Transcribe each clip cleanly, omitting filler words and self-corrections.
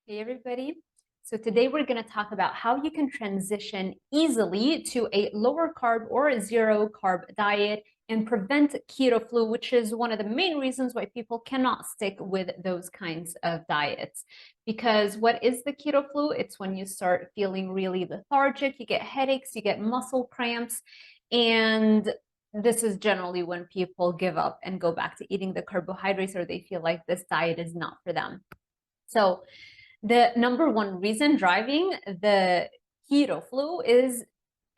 Hey everybody. So today we're going to talk about how you can transition easily to a lower carb or a zero carb diet and prevent keto flu, which is one of the main reasons why people cannot stick with those kinds of diets. Because what is the keto flu? It's when you start feeling really lethargic, you get headaches, you get muscle cramps, and this is generally when people give up and go back to eating the carbohydrates, or they feel like this diet is not for them. So the number one reason driving the keto flu is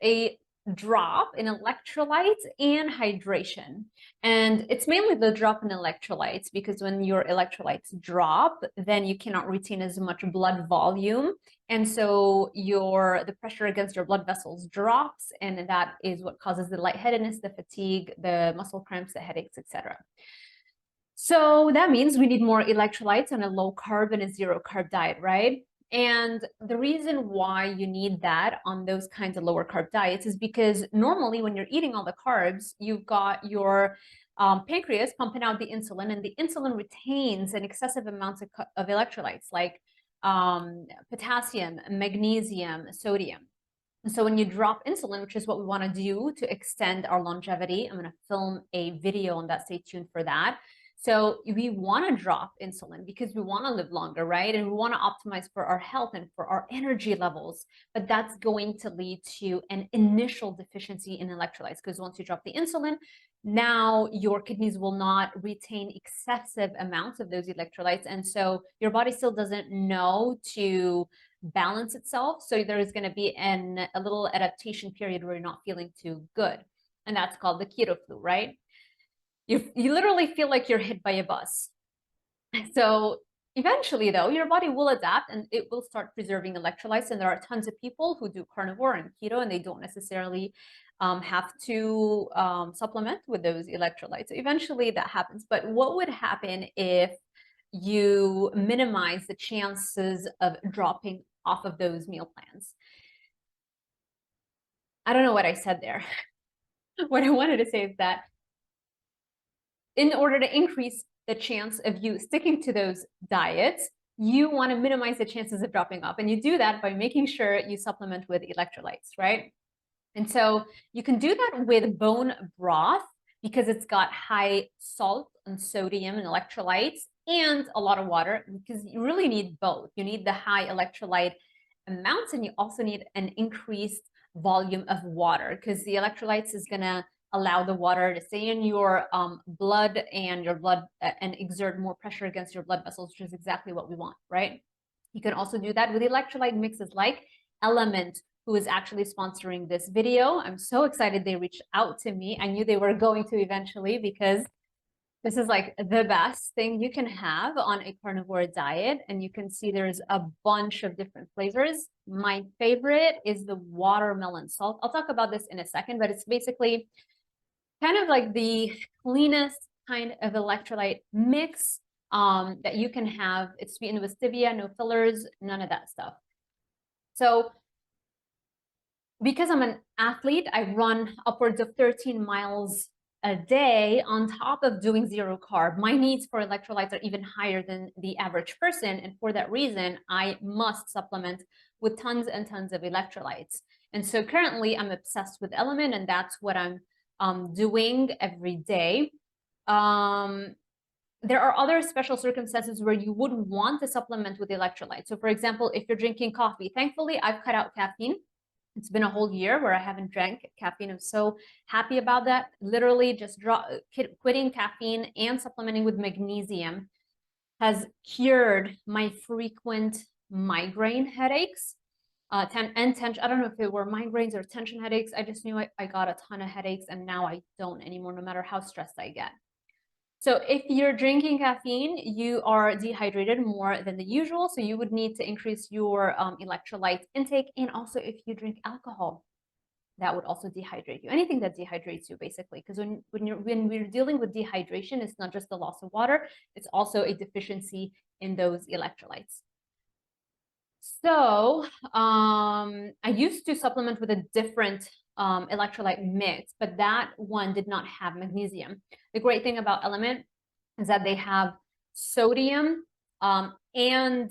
a drop in electrolytes and hydration. And it's mainly the drop in electrolytes, because when your electrolytes drop, then you cannot retain as much blood volume. And so the pressure against your blood vessels drops, and that is what causes the lightheadedness, the fatigue, the muscle cramps, the headaches, etc. So that means we need more electrolytes on a low carb and a zero carb diet, right? And the reason why you need that on those kinds of lower carb diets is because normally when you're eating all the carbs, you've got your pancreas pumping out the insulin, and the insulin retains an excessive amount of electrolytes like potassium, magnesium, sodium. And so when you drop insulin, which is what we want to do to extend our longevity, I'm going to film a video on that. Stay tuned for that. So we want to drop insulin because we want to live longer, right? And we want to optimize for our health and for our energy levels. But that's going to lead to an initial deficiency in electrolytes, because once you drop the insulin, now your kidneys will not retain excessive amounts of those electrolytes. And so your body still doesn't know to balance itself. So there is going to be a little adaptation period where you're not feeling too good. And that's called the keto flu, right? You literally feel like you're hit by a bus. So eventually, though, your body will adapt and it will start preserving electrolytes. And there are tons of people who do carnivore and keto, and they don't necessarily have to supplement with those electrolytes. So eventually that happens. But what would happen if you minimize the chances of dropping off of those meal plans? I don't know what I said there. What I wanted to say is that in order to increase the chance of you sticking to those diets, you want to minimize the chances of dropping off. And you do that by making sure you supplement with electrolytes, right? And so you can do that with bone broth because it's got high salt and sodium and electrolytes and a lot of water, because you really need both. You need the high electrolyte amounts, and you also need an increased volume of water, because the electrolytes is going to allow the water to stay in your blood and and exert more pressure against your blood vessels, which is exactly what we want, right? You can also do that with electrolyte mixes like Element, who is actually sponsoring this video. I'm so excited they reached out to me. I knew they were going to eventually, because this is like the best thing you can have on a carnivore diet. And you can see there's a bunch of different flavors. My favorite is the watermelon salt. I'll talk about this in a second, but it's basically kind of like the cleanest kind of electrolyte mix that you can have. It's sweetened with stevia, no fillers, none of that stuff. So because I'm an athlete, I run upwards of 13 miles a day on top of doing zero carb. My needs for electrolytes are even higher than the average person. And for that reason, I must supplement with tons and tons of electrolytes. And so currently I'm obsessed with Element, and that's what I'm doing every day. There are other special circumstances where you would want to supplement with electrolytes. So for example, if you're drinking coffee, thankfully I've cut out caffeine. It's been a whole year where I haven't drank caffeine. I'm so happy about that. Literally just quitting caffeine and supplementing with magnesium has cured my frequent migraine headaches. I don't know if it were migraines or tension headaches. I just knew I got a ton of headaches, and now I don't anymore, no matter how stressed I get. So if you're drinking caffeine, you are dehydrated more than the usual. So you would need to increase your electrolyte intake. And also if you drink alcohol, that would also dehydrate you. Anything that dehydrates you, basically, because when we're dealing with dehydration, it's not just the loss of water, it's also a deficiency in those electrolytes. So I used to supplement with a different electrolyte mix, but that one did not have magnesium. The great thing about Element is that they have sodium and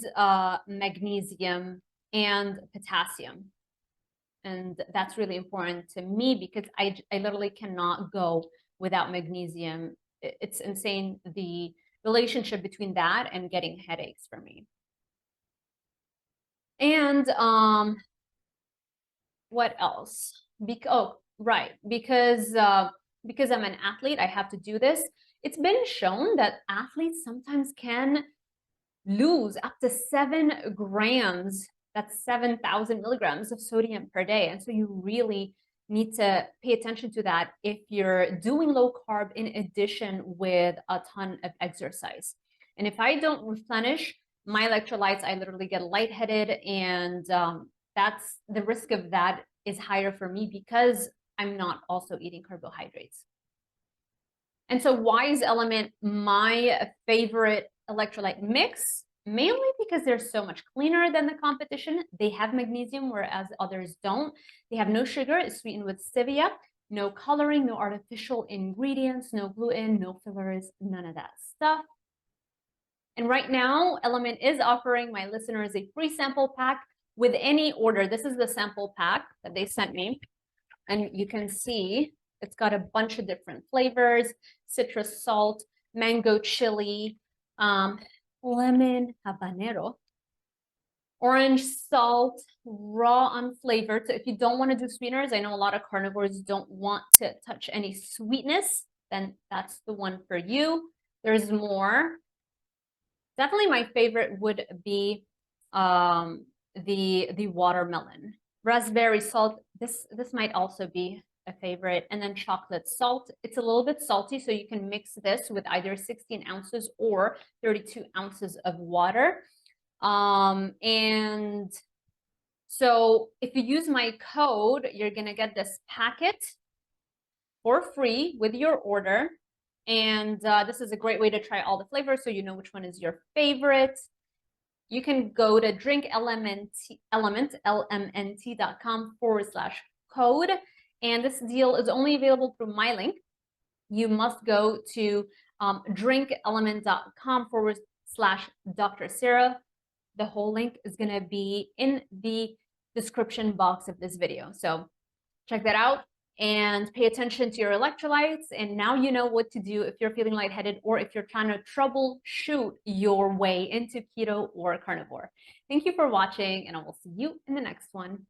magnesium and potassium. And that's really important to me because I literally cannot go without magnesium. It's insane, the relationship between that and getting headaches for me. And what else? Right, because I'm an athlete, I have to do this. It's been shown that athletes sometimes can lose up to 7 grams, that's 7,000 milligrams of sodium per day. And so you really need to pay attention to that if you're doing low carb in addition with a ton of exercise. And if I don't replenish my electrolytes, I literally get lightheaded, and that's the risk of that is higher for me because I'm not also eating carbohydrates. And so why is Element my favorite electrolyte mix? Mainly because they're so much cleaner than the competition. They have magnesium, whereas others don't. They have no sugar, it's sweetened with stevia, no coloring, no artificial ingredients, no gluten, no fillers, none of that stuff. And right now, Element is offering my listeners a free sample pack with any order. This is the sample pack that they sent me. And you can see it's got a bunch of different flavors: citrus salt, mango chili, lemon habanero, orange salt, raw unflavored. So if you don't want to do sweeteners, I know a lot of carnivores don't want to touch any sweetness, then that's the one for you. There's more. Definitely my favorite would be the watermelon. Raspberry salt, this might also be a favorite. And then chocolate salt. It's a little bit salty, so you can mix this with either 16 ounces or 32 ounces of water. And so if you use my code, you're gonna get this packet for free with your order. And this is a great way to try all the flavors so you know which one is your favorite. You can go to lmnt.com/code. And this deal is only available through my link. You must go to drinkelement.com/Dr. Sarah. The whole link is going to be in the description box of this video. So check that out and pay attention to your electrolytes. And now you know what to do if you're feeling lightheaded or if you're trying to troubleshoot your way into keto or carnivore. Thank you for watching, and I will see you in the next one.